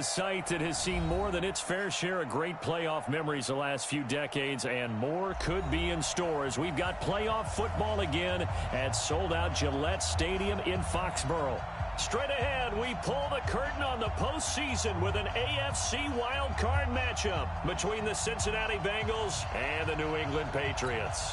A site that has seen more than its fair share of great playoff memories the last few decades, and more could be in store as we've got playoff football again at sold-out Gillette Stadium in Foxborough. Straight ahead, we pull the curtain on the postseason with an AFC wildcard matchup between the Cincinnati Bengals and the New England Patriots.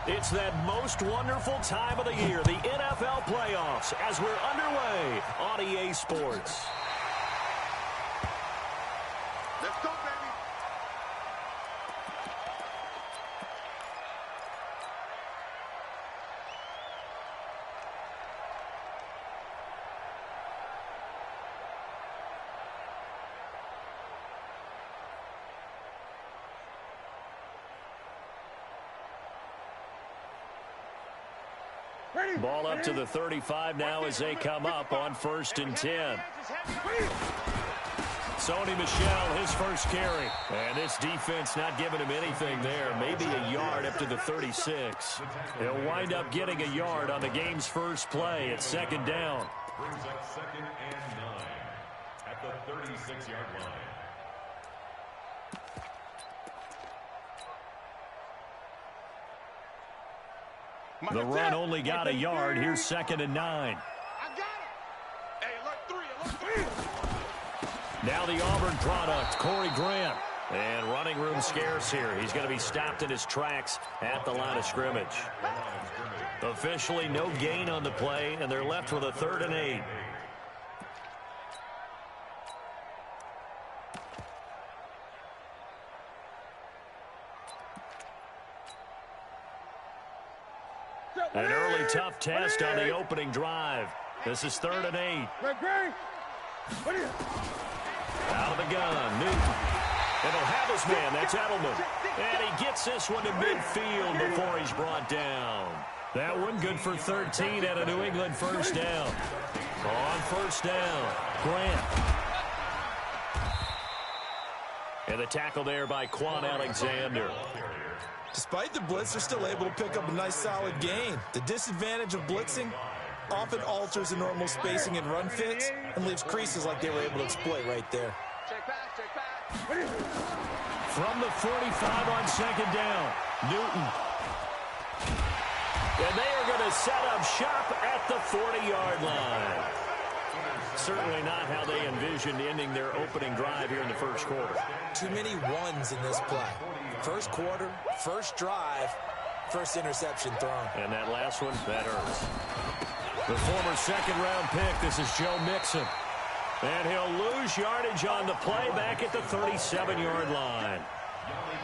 It's that most wonderful time of the year, the NFL playoffs, as we're underway on EA Sports. Let's go, baby. Ball up to the 35 now as they come up on 1st and 10. Sony Michel, his first carry. And this defense not giving him anything there. Maybe a yard up to the 36. He'll wind up getting a yard on the game's first play at 2nd down. Brings up 2nd and 9 at the 36-yard line. The run only got a yard. Here's 2nd and 9. I got it. Hey, alert 3. Now the Auburn product, Corey Grant. And running room scarce here. He's going to be stopped in his tracks at the line of scrimmage. Officially no gain on the play, and they're left with a 3rd and 8. An early tough test on the opening drive. This is 3rd and 8. Out of the gun, Newton. And he'll have his man, that's Edelman. And he gets this one to midfield before he's brought down. That one good for 13 at a New England 1st down. On 1st down, Grant. And the tackle there by Quan Alexander. Despite the blitz, they're still able to pick up a nice solid gain. The disadvantage of blitzing often alters the normal spacing and run fits and leaves creases like they were able to exploit right there. Check back. From the 45 on 2nd down, Newton. And they are going to set up shop at the 40-yard line. Certainly not how they envisioned ending their opening drive here in the 1st quarter. Too many ones in this play. 1st quarter, 1st drive, 1st interception thrown. And that last one, that hurts. The former 2nd-round pick, this is Joe Mixon. And he'll lose yardage on the play back at the 37-yard line.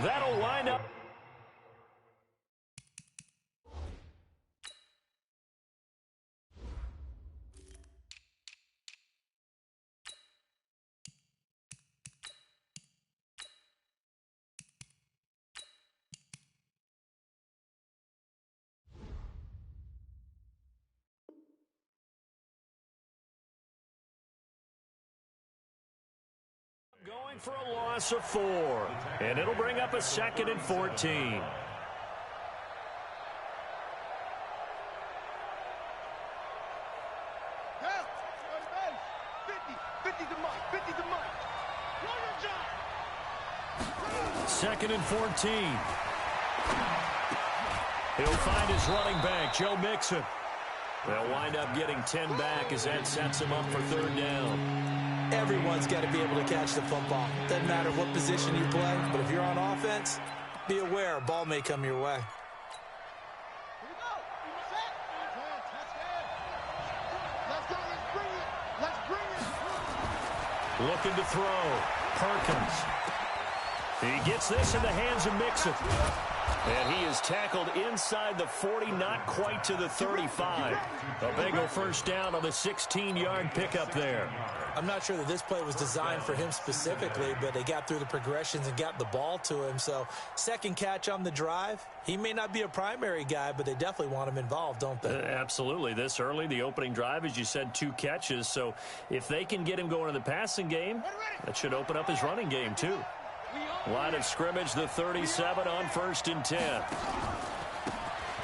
That'll wind up. Going for a loss of 4. And it'll bring up a 2nd and 14. Help! 50 the mark. 50 the mark. Roll your job. 2nd and 14. He'll find his running back, Joe Mixon. They'll wind up getting 10 back as that sets him up for 3rd down. Everyone's got to be able to catch the football. Doesn't matter what position you play, but if you're on offense, be aware a ball may come your way. Here we go. Set. Let's go. Let's bring it. Looking to throw. Perkins. He gets this in the hands of Mixon. And he is tackled inside the 40, not quite to the 35. A Bengal 1st down on the 16-yard pickup there. I'm not sure that this play was designed for him specifically, but they got through the progressions and got the ball to him. So 2nd catch on the drive. He may not be a primary guy, but they definitely want him involved, don't they? Absolutely. This early, the opening drive, as you said, 2 catches. So if they can get him going in the passing game, that should open up his running game too. Line of scrimmage, the 37 on 1st and 10.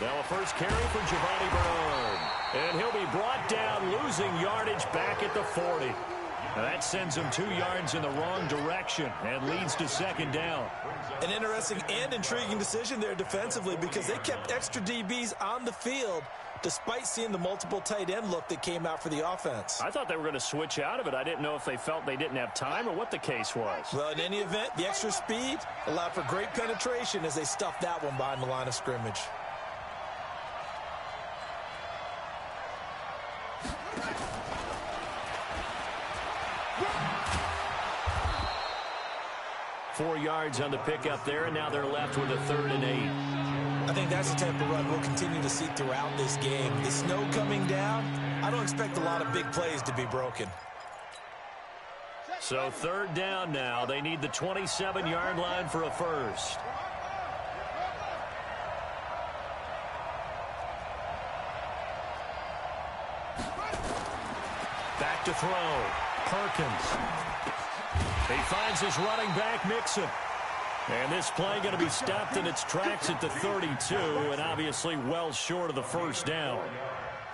Now a first carry for Giovanni Bernard. And he'll be brought down, losing yardage back at the 40. Now that sends him 2 yards in the wrong direction and leads to second down. An interesting and intriguing decision there defensively because they kept extra DBs on the field despite seeing the multiple tight end look that came out for the offense. I thought they were going to switch out of it. I didn't know if they felt they didn't have time or what the case was. Well, in any event, the extra speed allowed for great penetration as they stuffed that one behind the line of scrimmage. Four yards on the pickup there, and now they're left with a 3rd and 8. I think that's the type of run we'll continue to see throughout this game. The snow coming down, I don't expect a lot of big plays to be broken. So 3rd down now. They need the 27-yard line for a first. Back to throw. Perkins. He finds his running back, Mixon. And this play going to be stopped in its tracks at the 32, and obviously well short of the first down.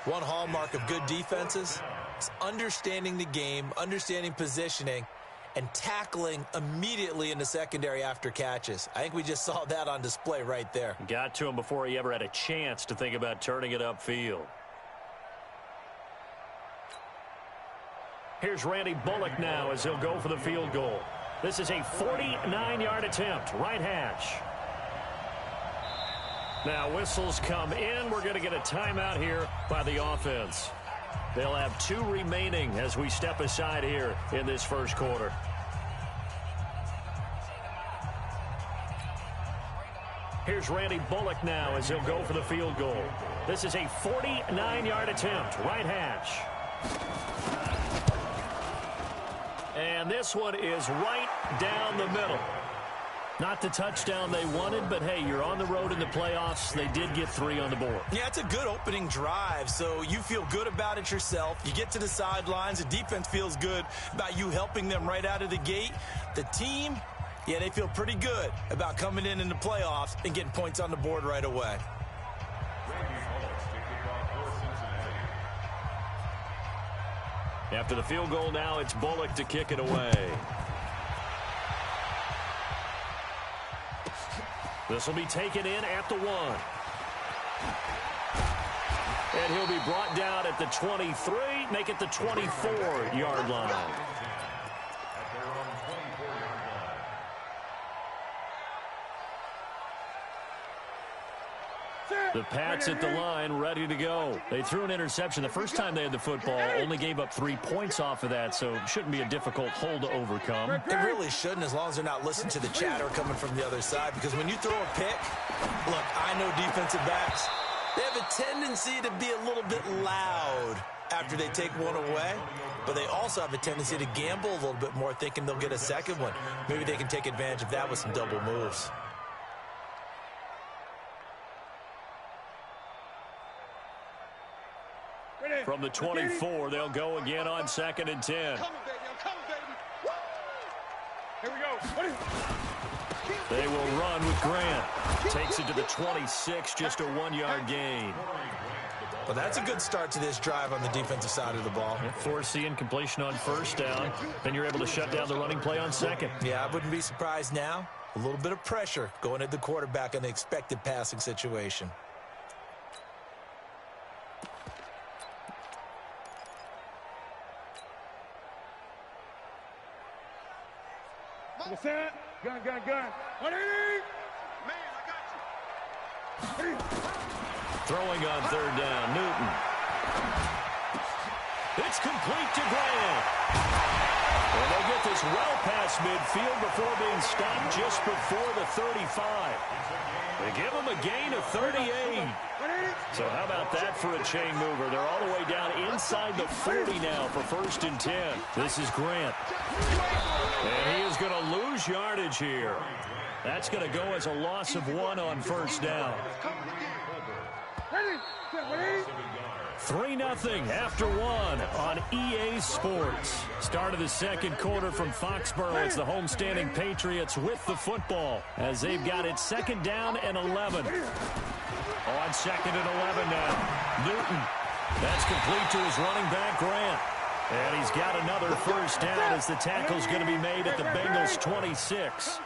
One hallmark of good defenses is understanding the game, understanding positioning, and tackling immediately in the secondary after catches. I think we just saw that on display right there. Got to him before he ever had a chance to think about turning it upfield. Here's Randy Bullock now as he'll go for the field goal. This is a 49-yard attempt, right hash. Now whistles come in. We're going to get a timeout here by the offense. They'll have 2 remaining as we step aside here in this first quarter. Here's Randy Bullock now as he'll go for the field goal. This is a 49-yard attempt, right hash. And this one is right down the middle. Not the touchdown they wanted, but hey, you're on the road in the playoffs. They did get 3 on the board. Yeah, it's a good opening drive, so you feel good about it yourself. You get to the sidelines. The defense feels good about you helping them right out of the gate. The team, yeah, they feel pretty good about coming in the playoffs and getting points on the board right away. After the field goal now, it's Bullock to kick it away. This will be taken in at the 1. And he'll be brought down at the 23, make it the 24-yard line. The Pats at the line, ready to go. They threw an interception the first time they had the football, only gave up 3 points off of that, so it shouldn't be a difficult hole to overcome. It really shouldn't, as long as they're not listening to the chatter coming from the other side, because when you throw a pick, look, I know defensive backs, they have a tendency to be a little bit loud after they take one away, but they also have a tendency to gamble a little bit more, thinking they'll get a second one. Maybe they can take advantage of that with some double moves. From the 24, they'll go again on 2nd and 10. Here we go. They will run with Grant. Takes it to the 26, just a 1-yard gain. Well, that's a good start to this drive on the defensive side of the ball. Force the incompletion on first down. Then you're able to shut down the running play on 2nd. Yeah, I wouldn't be surprised now. A little bit of pressure going at the quarterback in the expected passing situation. What's that? Gun. 180. Man, I got you. Throwing on 3rd down, Newton. It's complete to Grant. And they'll get this well past midfield before being stopped just before the 35. They give them a gain of 38. So how about that for a chain mover? They're all the way down inside the 40 now for 1st and 10. This is Grant. And he is going to lose yardage here. That's going to go as a loss of 1 on 1st down. 3-0 after 1 on EA Sports. Start of the 2nd quarter from Foxborough. It's the homestanding Patriots with the football as they've got it 2nd down and 11. On on 2nd and 11 now. Newton. That's complete to his running back, Grant. And he's got another first down as the tackle's going to be made at the Bengals' 26.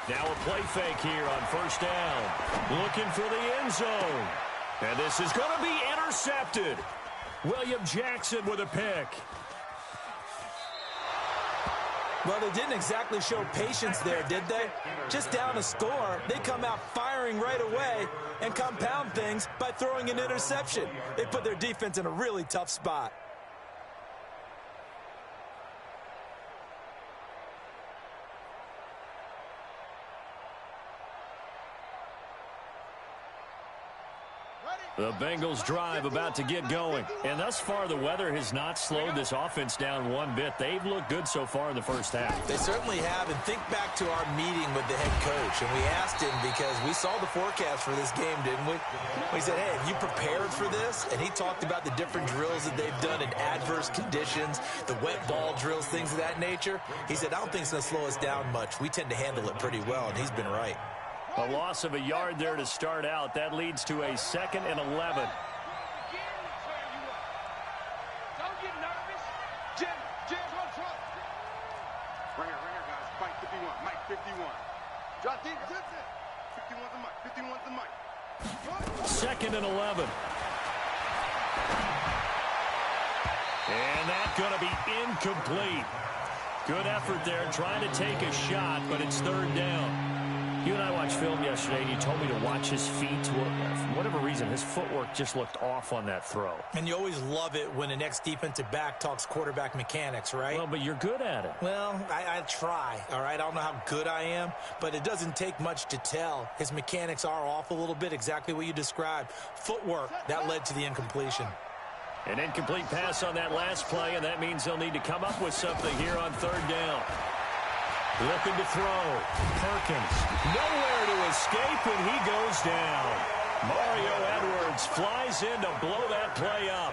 Now a play fake here on first down. Looking for the end zone. And this is going to be intercepted. William Jackson with a pick. Well, they didn't exactly show patience there, did they? Just down a score, they come out firing right away and compound things by throwing an interception. They put their defense in a really tough spot. The Bengals drive about to get going. And thus far, the weather has not slowed this offense down one bit. They've looked good so far in the first half. They certainly have. And think back to our meeting with the head coach. And we asked him because we saw the forecast for this game, didn't we? We said, hey, have you prepared for this? And he talked about the different drills that they've done in adverse conditions, the wet ball drills, things of that nature. He said, I don't think it's going to slow us down much. We tend to handle it pretty well, and he's been right. A loss of a yard there to start out. That leads to a 2nd and 11. Don't get nervous. Jim, front. Right here, guys. Mike 51. Mike 51. Drop deep. 51's the mic. 51's the mic. 2nd and 11. And that's going to be incomplete. Good effort there, trying to take a shot, but it's 3rd down. You and I watched film yesterday, and you told me to watch his feet. For whatever reason, his footwork just looked off on that throw. And you always love it when an ex-defensive back talks quarterback mechanics, right? Well, but you're good at it. Well, I try, all right? I don't know how good I am, but it doesn't take much to tell. His mechanics are off a little bit, exactly what you described. Footwork, that led to the incompletion. An incomplete pass on that last play, and that means they'll need to come up with something here on 3rd down. Looking to throw. Perkins. Nowhere to escape, and he goes down. Mario Edwards flies in to blow that play up.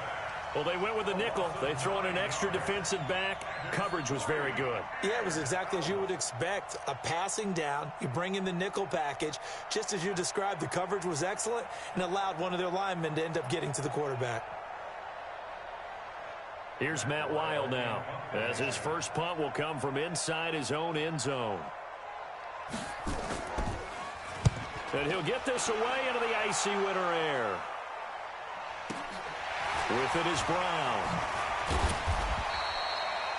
Well, they went with a nickel. They throw in an extra defensive back. Coverage was very good. Yeah, it was exactly as you would expect. A passing down. You bring in the nickel package. Just as you described, the coverage was excellent and allowed one of their linemen to end up getting to the quarterback. Here's Matt Wild now, as his first punt will come from inside his own end zone. And he'll get this away into the icy winter air. With it is Brown.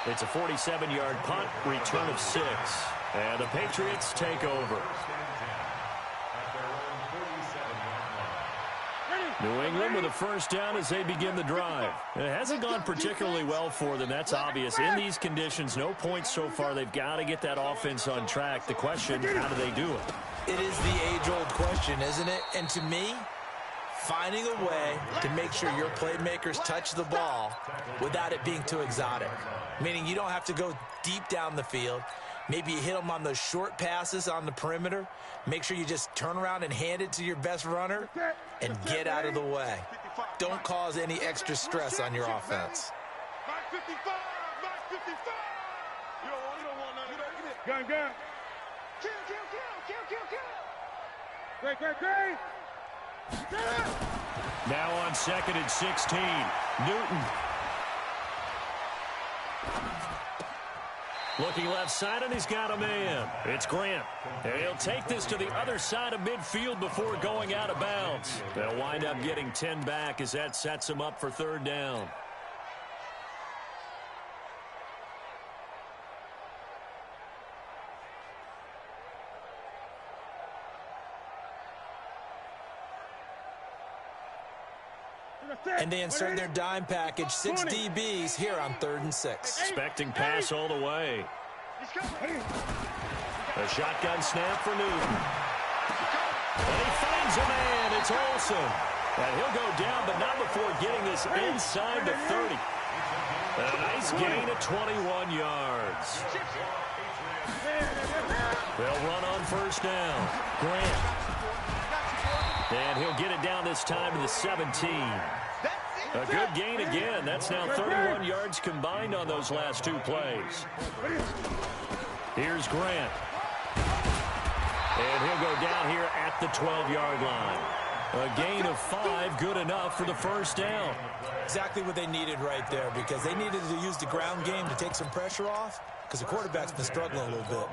It's a 47-yard punt, return of 6. And the Patriots take over. New England with a first down as they begin the drive. It hasn't gone particularly well for them. That's obvious. In these conditions, no points so far. They've got to get that offense on track. The question, how do they do it? It is the age-old question, isn't it? And to me, finding a way to make sure your playmakers touch the ball without it being too exotic. Meaning you don't have to go deep down the field. Maybe you hit them on those short passes on the perimeter. Make sure you just turn around and hand it to your best runner and get out of the way. Don't cause any extra stress on your offense. Mike 55. Mike 55. You don't want none of that. Gun. Kill. Great. Now on 2nd and 16, Newton. Looking left side, and he's got a man. It's Grant. And he'll take this to the other side of midfield before going out of bounds. They'll wind up getting 10 back as that sets him up for 3rd down. And they insert their dime package, 6 DBs here on 3rd and 6. Expecting pass all the way. A shotgun snap for Newton. And he finds a man. It's Olsen. And he'll go down, but not before getting this inside the 30. A nice gain of 21 yards. They'll run on first down. Grant. And he'll get it down this time to the 17. A good gain again. That's now 31 yards combined on those last 2 plays. Here's Grant. And he'll down here at the 12-yard line. A gain of 5, good enough for the first down. Exactly what they needed right there, because they needed to use the ground game to take some pressure off, because the quarterback's been struggling a little bit.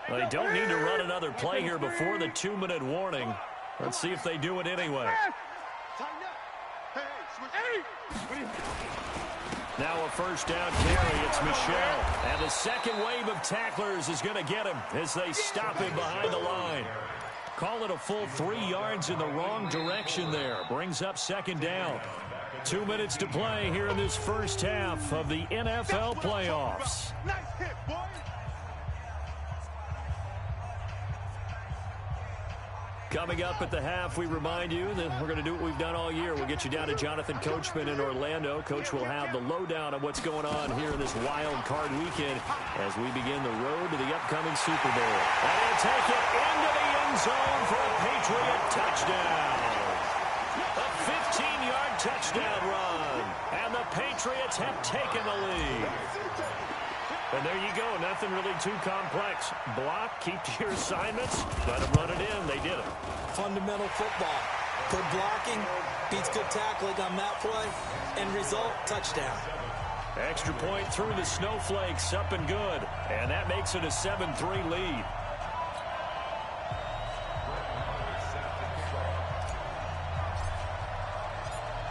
Well, they don't need to run another play here before the 2-minute warning. Let's see if they do it anyway. Now a first down carry. It's Michel. And the second wave of tacklers is going to get him as they stop him behind the line. Call it a full 3 yards in the wrong direction there. Brings up second down. 2 minutes to play here in this first half of the NFL playoffs. Nice hit, boy. Coming up at the half, we remind you that we're going to do what we've done all year. We'll get you down to Jonathan Coachman in Orlando. Coach will have the lowdown of what's going on here in this wild card weekend as we begin the road to the upcoming Super Bowl. And he'll take it into the end zone for a Patriot touchdown. A 15-yard touchdown run. And the Patriots have taken the lead. And there you go. Nothing really too complex. Block, keep to your assignments, let them run it in. They did it. Fundamental football. Good blocking, beats good tackling on that play, and result, touchdown. Extra point through the snowflakes, up and good. And that makes it a 7-3 lead.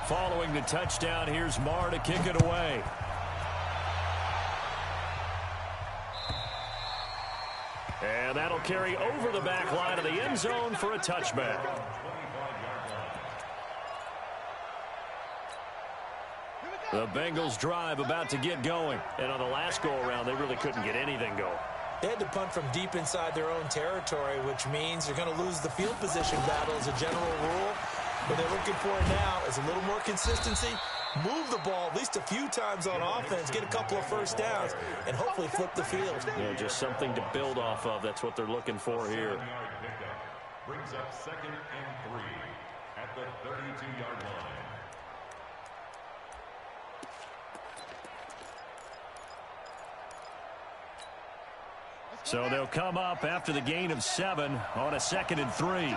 Following the touchdown, here's Marr to kick it away. And that'll carry over the back line of the end zone for a touchback. The Bengals drive about to get going. And on the last go-around, they really couldn't get anything going. They had to punt from deep inside their own territory, which means they're going to lose the field position battle as a general rule. What they're looking for now is a little more consistency, move the ball at least a few times on offense, get a couple of first downs, and hopefully flip the field. Yeah, just something to build off of. That's what they're looking for here. Brings up 2nd and 3 at the 32-yard line. So they'll come up after the gain of 7 on a 2nd and 3.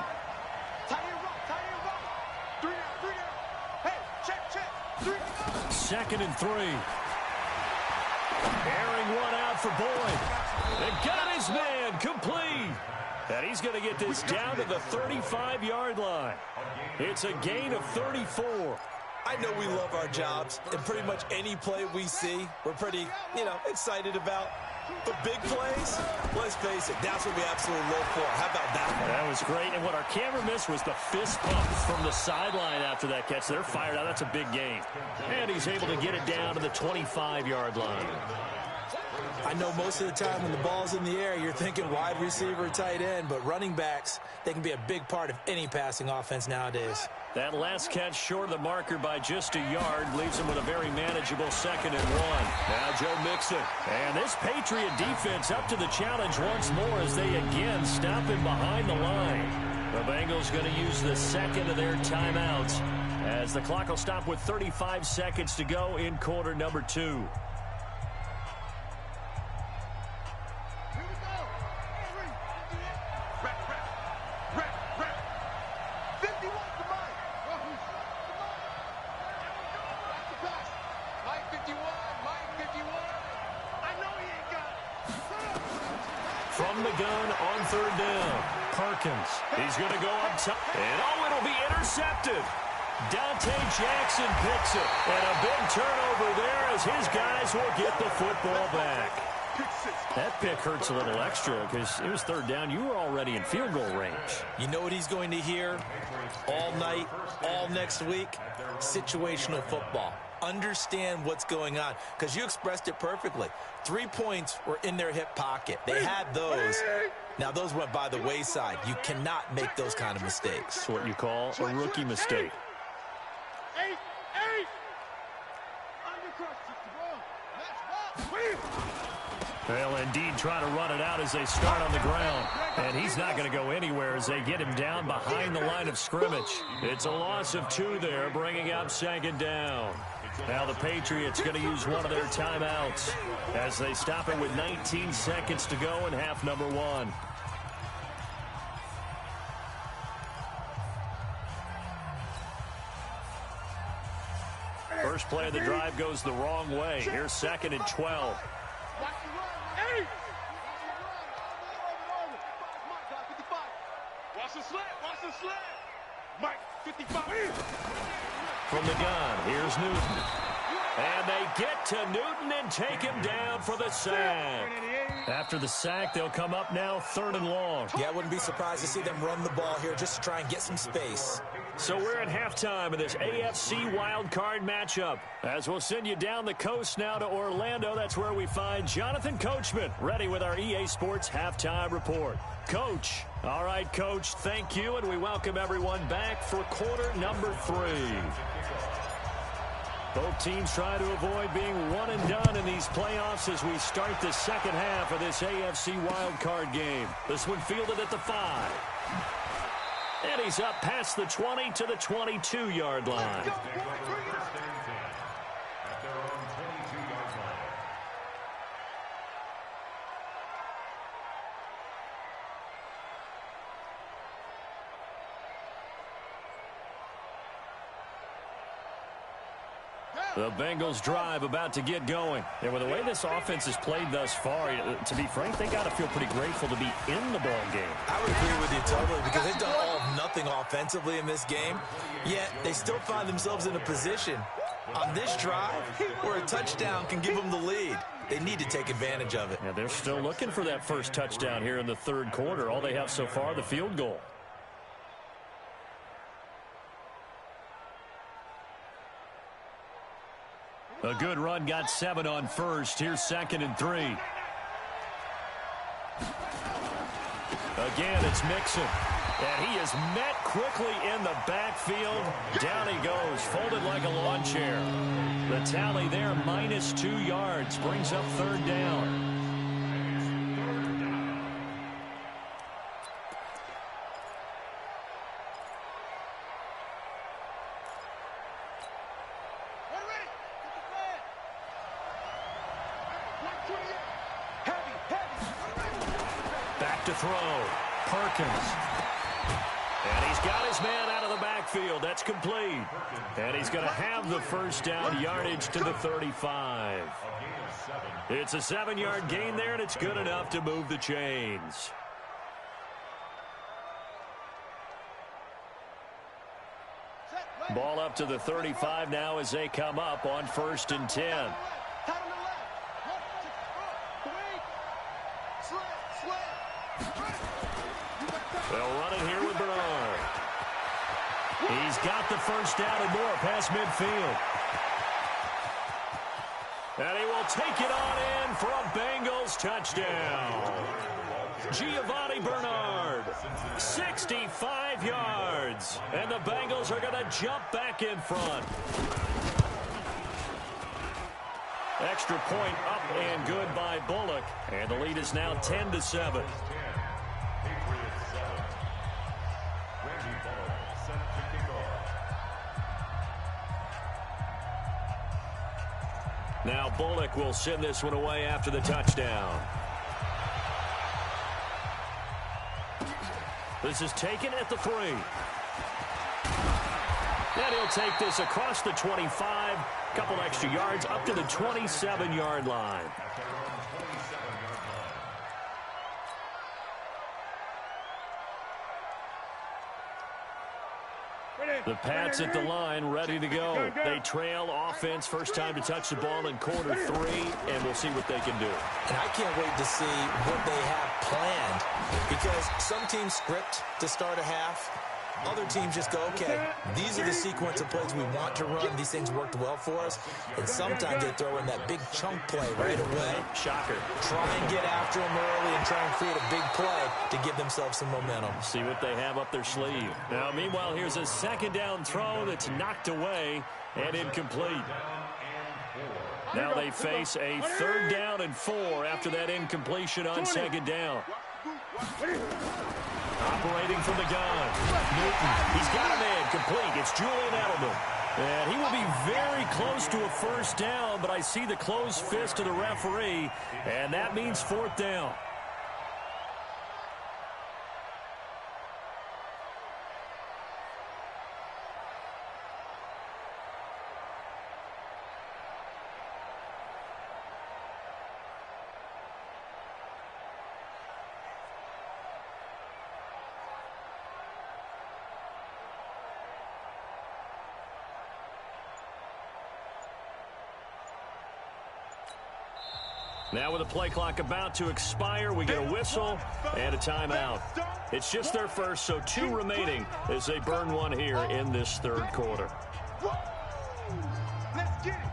2nd and 3. Airing one out for Boyd. And got his man complete. And he's going to get this down to the 35-yard line. It's a gain of 34. I know we love our jobs, and pretty much any play we see, we're pretty, excited about. But big plays, let's face it, that's what we absolutely live for. How about that one? That was great. And what our camera missed was the fist pump from the sideline after that catch. They're fired out. That's a big gain. And he's able to get it down to the 25-yard line. I know most of the time when the ball's in the air, you're thinking wide receiver, tight end, but running backs, they can be a big part of any passing offense nowadays. That last catch short of the marker by just a yard leaves him with a very manageable 2nd and 1. Now Joe Mixon. And this Patriot defense up to the challenge once more as they again stop him behind the line. The Bengals going to use the second of their timeouts as the clock will stop with 35 seconds to go in quarter number 2. From the gun on 3rd down, Perkins. He's going to go up top. And, it'll be intercepted. Dante Jackson picks it. And a big turnover there as his guys will get the football back. That pick hurts a little extra because it was 3rd down. You were already in field goal range. You know what he's going to hear all night, all next week? Situational football. Understand what's going on, because you expressed it perfectly. 3 points were in their hip pocket. They had those. Now, those went by the wayside. You cannot make those kind of mistakes. It's what you call a rookie mistake. They'll indeed try to run it out as they start on the ground. And he's not going to go anywhere as they get him down behind the line of scrimmage. It's a loss of 2 there, bringing up 2nd down. Now the Patriots going to use one of their timeouts as they stop it with 19 seconds to go in half number 1. First play of the drive goes the wrong way. Here's 2nd and 12. Watch the slant. Watch the slant. Mike, 55. From the gun, here's Newton. And they get to Newton and take him down for the sack. After the sack, they'll come up now 3rd and long. Yeah, I wouldn't be surprised to see them run the ball here just to try and get some space. So we're at halftime of this AFC wildcard matchup. As we'll send you down the coast now to Orlando, that's where we find Jonathan Coachman, ready with our EA Sports halftime report. Coach. All right, Coach, thank you, and we welcome everyone back for quarter number 3. Both teams try to avoid being one and done in these playoffs as we start the second half of this AFC wildcard game. This one fielded at the 5. And he's up past the 20 to the 22-yard line. The Bengals drive about to get going. And with the way this offense has played thus far, to be frank, they got to feel pretty grateful to be in the ball game. I would agree with you totally because they've done all of nothing offensively in this game, yet they still find themselves in a position on this drive where a touchdown can give them the lead. They need to take advantage of it. Yeah, they're still looking for that first touchdown here in the 3rd quarter. All they have so far, the field goal. A good run got 7 on first. Here's 2nd and 3. Again, it's Mixon. And he is met quickly in the backfield. Down he goes, folded like a lawn chair. The tally there, minus 2 yards, brings up 3rd down. To throw, Perkins. And he's got his man out of the backfield. That's complete. And he's going to have the first down yardage to the 35. It's a 7-yard gain there, and it's good enough to move the chains. Ball up to the 35 now as they come up on 1st and 10. They'll run it here with Bernard. He's got the first down and more past midfield. And he will take it on in for a Bengals touchdown. Giovanni Bernard, 65 yards. And the Bengals are going to jump back in front. Extra point up and good by Bullock. And the lead is now 10-7. Now Bullock will send this one away after the touchdown. This is taken at the 3. And he'll take this across the 25. Couple extra yards up to the 27-yard line. The Pats at the line, ready to go. They trail offense, first time to touch the ball in quarter 3, and we'll see what they can do. And I can't wait to see what they have planned because some teams script to start a half. Other teams just go, okay, these are the sequence of plays we want to run. These things worked well for us. And sometimes they throw in that big chunk play right away. Shocker. Try and get after them early and try and create a big play to give themselves some momentum. See what they have up their sleeve. Now, meanwhile, here's a 2nd down throw that's knocked away and incomplete. Now they face a 3rd down and 4 after that incompletion on 2nd down. Operating from the gun. Newton, he's got a man complete. It's Julian Edelman. And he will be very close to a 1st down, but I see the closed fist of the referee, and that means 4th down. Now with the play clock about to expire, we get a whistle and a timeout. It's just their first, so 2 remaining as they burn one here in this 3rd quarter. Let's get it.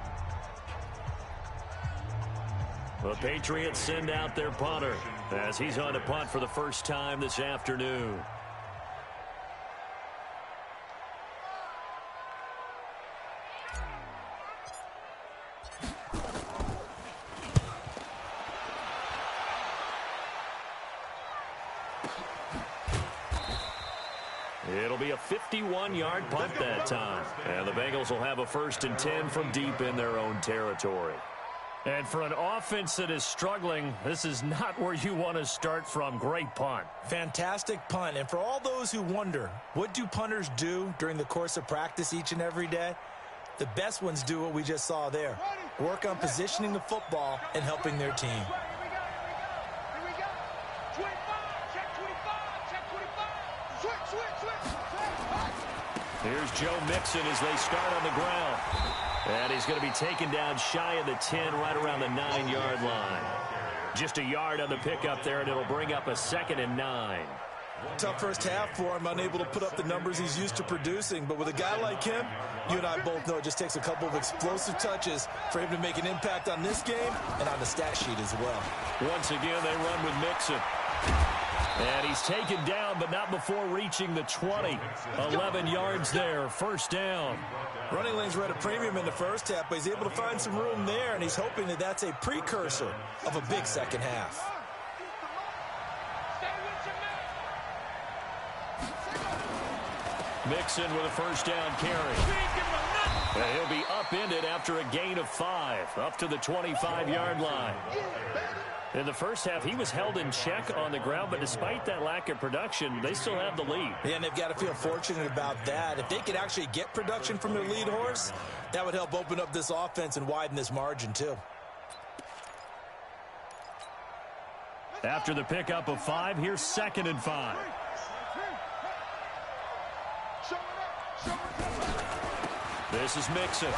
The Patriots send out their punter as he's on to punt for the first time this afternoon. It'll be a 51-yard punt that time. And the Bengals will have a 1st and 10 from deep in their own territory. And for an offense that is struggling, this is not where you want to start from. Great punt. Fantastic punt. And for all those who wonder, what do punters do during the course of practice each and every day? The best ones do what we just saw there. Work on positioning the football and helping their team. Here we go. 25, check 25, check 25. Switch. Here's Joe Mixon as they start on the ground. And he's going to be taken down shy of the 10, right around the 9-yard line. Just a yard on the pickup there, and it'll bring up a 2nd and 9. Tough first half for him, unable to put up the numbers he's used to producing. But with a guy like him, you and I both know it just takes a couple of explosive touches for him to make an impact on this game and on the stat sheet as well. Once again, they run with Mixon. And he's taken down, but not before reaching the 20. 11 yards there, 1st down. Running lanes were at a premium in the first half, but he's able to find some room there, and he's hoping that that's a precursor of a big second half. Mixon with a 1st down carry. And he'll be upended after a gain of 5, up to the 25-yard line. In the first half, he was held in check on the ground, but despite that lack of production, they still have the lead. Yeah, and they've got to feel fortunate about that. If they could actually get production from their lead horse, that would help open up this offense and widen this margin, too. After the pickup of 5, here's 2nd and 5. This is Mixon.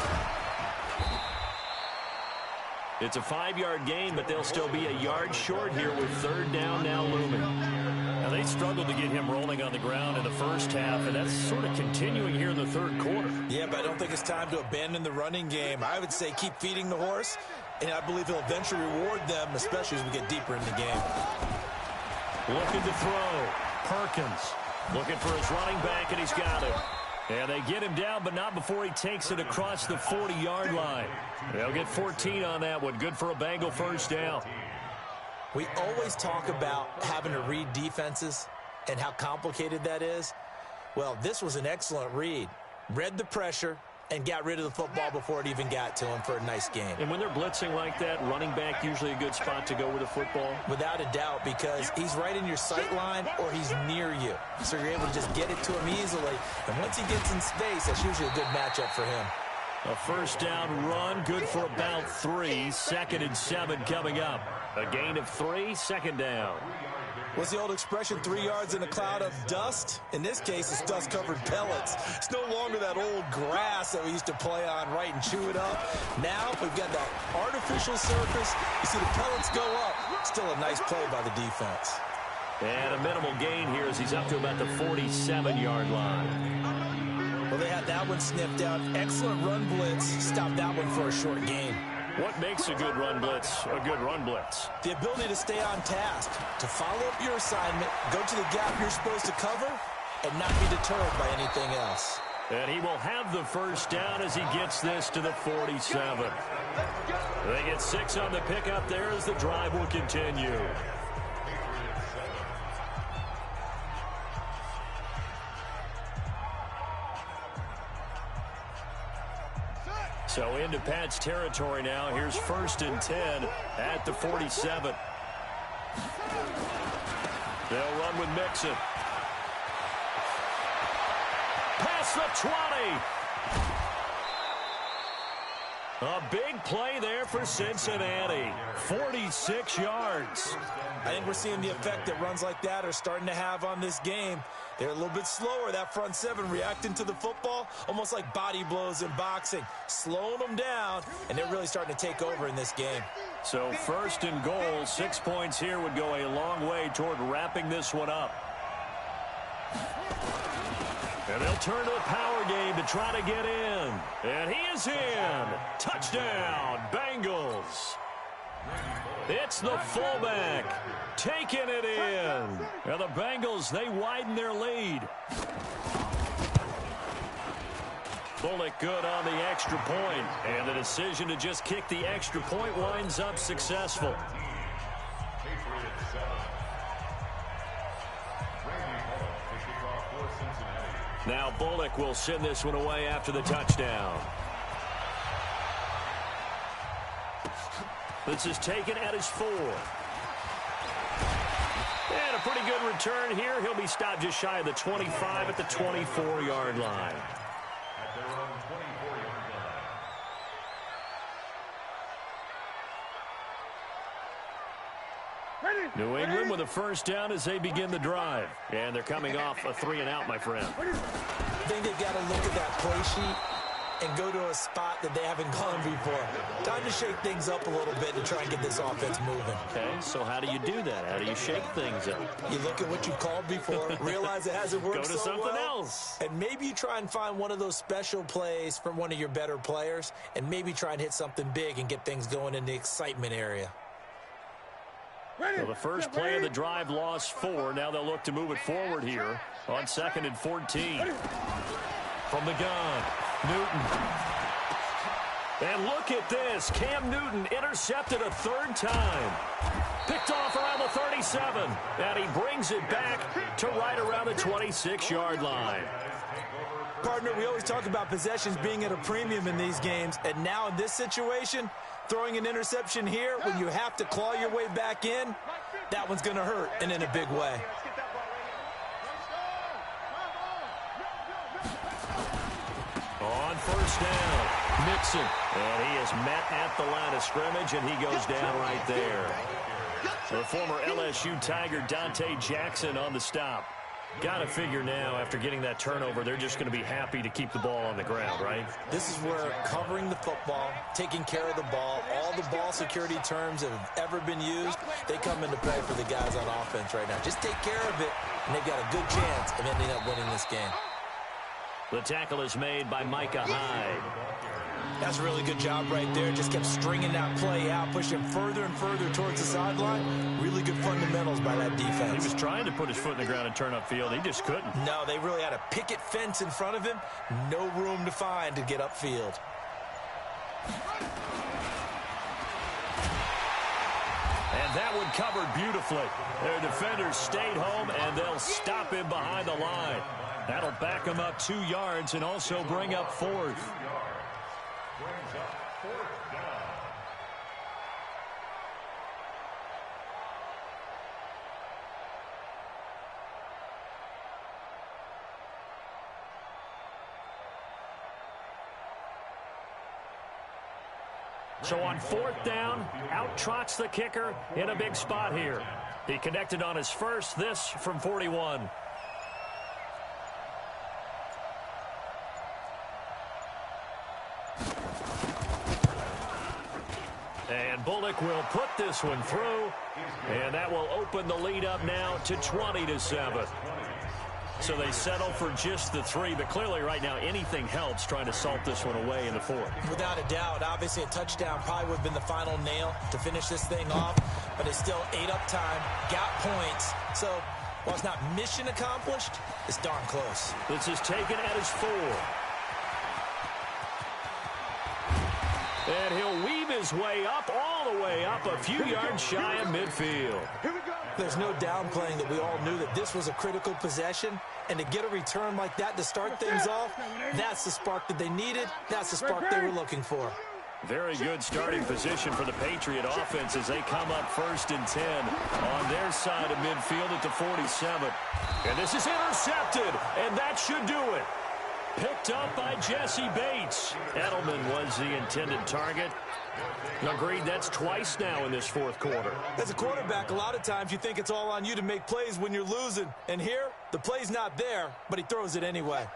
It's a 5-yard gain, but they'll still be a yard short here with 3rd down now looming. Now, they struggled to get him rolling on the ground in the first half, and that's sort of continuing here in the 3rd quarter. Yeah, but I don't think it's time to abandon the running game. I would say keep feeding the horse, and I believe he'll eventually reward them, especially as we get deeper in the game. Looking to throw. Perkins looking for his running back, and he's got it. And they get him down, but not before he takes it across the 40-yard line. They'll get 14 on that one. Good for a Bengal 1st down. We always talk about having to read defenses and how complicated that is. Well, this was an excellent read. Read the pressure and got rid of the football before it even got to him for a nice game. And when they're blitzing like that, running back usually a good spot to go with the football? Without a doubt, because he's right in your sight line or he's near you. So you're able to just get it to him easily. And once he gets in space, that's usually a good matchup for him. A 1st down run, good for about 3. 2nd and 7 coming up. A gain of 3, 2nd down. What's the old expression, 3 yards in a cloud of dust? In this case, it's dust-covered pellets. It's no longer that old grass that we used to play on, right, and chew it up. Now we've got that artificial surface. You see the pellets go up. Still a nice play by the defense. And a minimal gain here as he's up to about the 47-yard line. Well, they had that one sniffed out. Excellent run blitz. Stopped that one for a short gain. What makes a good run blitz a good run blitz? The ability to stay on task, to follow up your assignment, go to the gap you're supposed to cover, and not be deterred by anything else. And he will have the first down as he gets this to the 47. They get 6 on the pickup there as the drive will continue. So into Pat's territory now. Here's 1st and 10 at the 47. They'll run with Mixon. Past the 20. A big play there for Cincinnati. 46 yards. I think we're seeing the effect that runs like that are starting to have on this game. They're a little bit slower, that front seven, reacting to the football, almost like body blows in boxing, slowing them down, and they're really starting to take over in this game. So 1st and goal, 6 points here would go a long way toward wrapping this one up. And they'll turn to the power game to try to get in. And he is in. Touchdown, Bengals. It's the fullback taking it in. And the Bengals, they widen their lead. Bullock good on the extra point. And the decision to just kick the extra point winds up successful. Now Bullock will send this one away after the touchdown. This is taken at his 4. And a pretty good return here. He'll be stopped just shy of the 25 at the 24-yard line. At their own 24-yard line. New England with a first down as they begin the drive. And they're coming off a 3-and-out, my friend. I think they've got to look at that play sheet and go to a spot that they haven't gone before. Time to shake things up a little bit to try and get this offense moving. Okay, so how do you do that? How do you shake things up? You look at what you've called before, realize it hasn't worked Go to so something well, else. and maybe you try and find one of those special plays from one of your better players, and maybe try and hit something big and get things going in the excitement area. So the first play of the drive lost 4. Now they'll look to move it forward here on 2nd and 14. From the gun, Newton. And look at this. Cam Newton intercepted a 3rd time. Picked off around the 37. And he brings it back to right around the 26-yard line. Partner, we always talk about possessions being at a premium in these games, and now in this situation, throwing an interception here when you have to claw your way back in, that one's going to hurt, and in a big way. On first down, Mixon. And he is met at the line of scrimmage, and he goes down right there. So the former LSU Tiger Dante Jackson on the stop. Got to figure now, after getting that turnover, they're just going to be happy to keep the ball on the ground, right? This is where covering the football, taking care of the ball, all the ball security terms that have ever been used, they come into play for the guys on offense right now. Just take care of it, and they've got a good chance of ending up winning this game. The tackle is made by Micah Hyde. That's a really good job right there. Just kept stringing that play out, pushing further and further towards the sideline. Really good fundamentals by that defense. He was trying to put his foot in the ground and turn upfield. He just couldn't. No, they really had a picket fence in front of him. No room to find to get upfield. And that one covered beautifully. Their defenders stayed home, and they'll stop him behind the line. That'll back him up 2 yards and also bring up 4th. Brings up 4th down. So on 4th down, out trots the kicker in a big spot here. He connected on his first, this from 41. And Bullock will put this one through, and that will open the lead up now to 20-7. So they settle for just the 3, but clearly right now anything helps trying to salt this one away in the 4th. Without a doubt, obviously a touchdown probably would have been the final nail to finish this thing off, but it's still ate up time, got points. So while it's not mission accomplished, it's darn close. This is taken at his 4. And he'll weave his way up, all the way up, a few yards shy of midfield. There's no downplaying that we all knew that this was a critical possession, and to get a return like that to start things off, that's the spark that they needed. That's the spark they were looking for. Very good starting position for the Patriot offense as they come up 1st and 10 on their side of midfield at the 47. And this is intercepted, and that should do it. Picked up by Jesse Bates. Edelman was the intended target. Agreed, that's twice now in this 4th quarter. As a quarterback, a lot of times you think it's all on you to make plays when you're losing. And here, the play's not there, but he throws it anyway.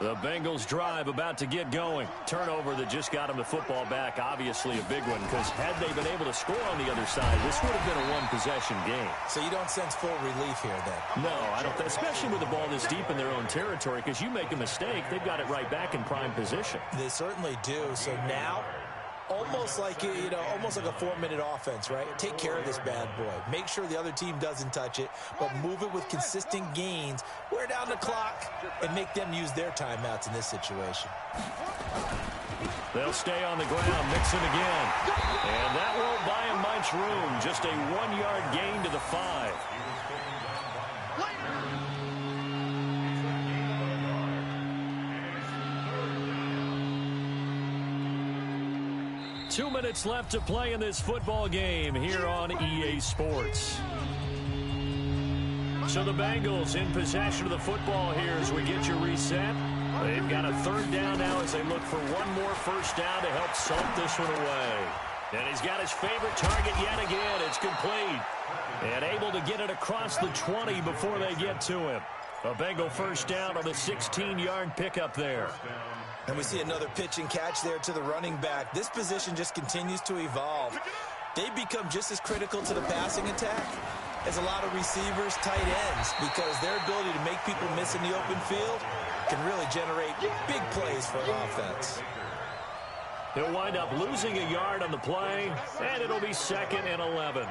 The Bengals drive about to get going. Turnover that just got him the football back, obviously a big one, because had they been able to score on the other side, this would have been a one-possession game. So you don't sense full relief here then? No, I don't, especially with the ball this deep in their own territory, because you make a mistake, they've got it right back in prime position. They certainly do. So now, almost like a 4-minute offense, right? Take care of this bad boy. Make sure the other team doesn't touch it, but move it with consistent gains, wear down the clock, and make them use their timeouts in this situation. They'll stay on the ground, Mixon again. And that won't buy him much room. Just a 1-yard gain to the 5. 2 minutes left to play in this football game here on EA Sports. So the Bengals in possession of the football here as we get you reset. They've got a 3rd down now as they look for one more 1st down to help salt this one away. And he's got his favorite target yet again. It's complete. And able to get it across the 20 before they get to him. A Bengal 1st down on the 16-yard pickup there. And we see another pitch and catch there to the running back. This position just continues to evolve. They become just as critical to the passing attack as a lot of receivers, tight ends, because their ability to make people miss in the open field can really generate big plays for an offense. He'll wind up losing a yard on the play, and it'll be 2nd and 11.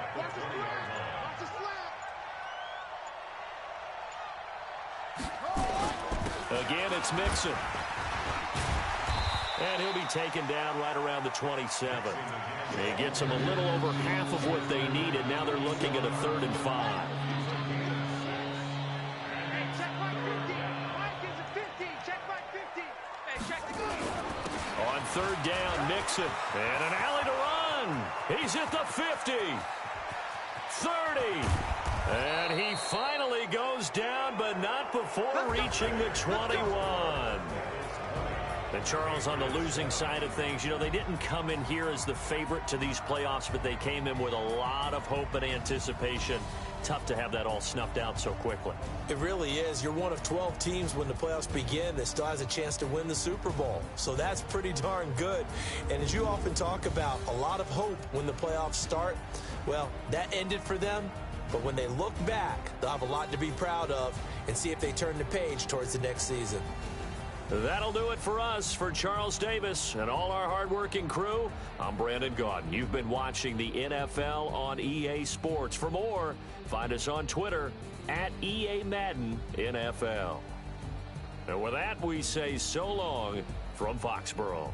Again, it's Mixon. And he'll be taken down right around the 27. He gets them a little over half of what they needed. Now they're looking at a 3rd and 5. On 3rd down, Mixon. And an alley to run. He's at the 50. 30. And he finally goes down, but not before reaching the 21. And Charles, on the losing side of things, they didn't come in here as the favorite to these playoffs, but they came in with a lot of hope and anticipation. Tough to have that all snuffed out so quickly. It really is. You're one of 12 teams when the playoffs begin that still has a chance to win the Super Bowl. So that's pretty darn good. And as you often talk about, a lot of hope when the playoffs start. Well, that ended for them. But when they look back, they'll have a lot to be proud of and see if they turn the page towards the next season. That'll do it for us. For Charles Davis and all our hardworking crew, I'm Brandon Gaudin. You've been watching the NFL on EA Sports. For more, find us on Twitter at EA Madden NFL. And with that, we say so long from Foxborough.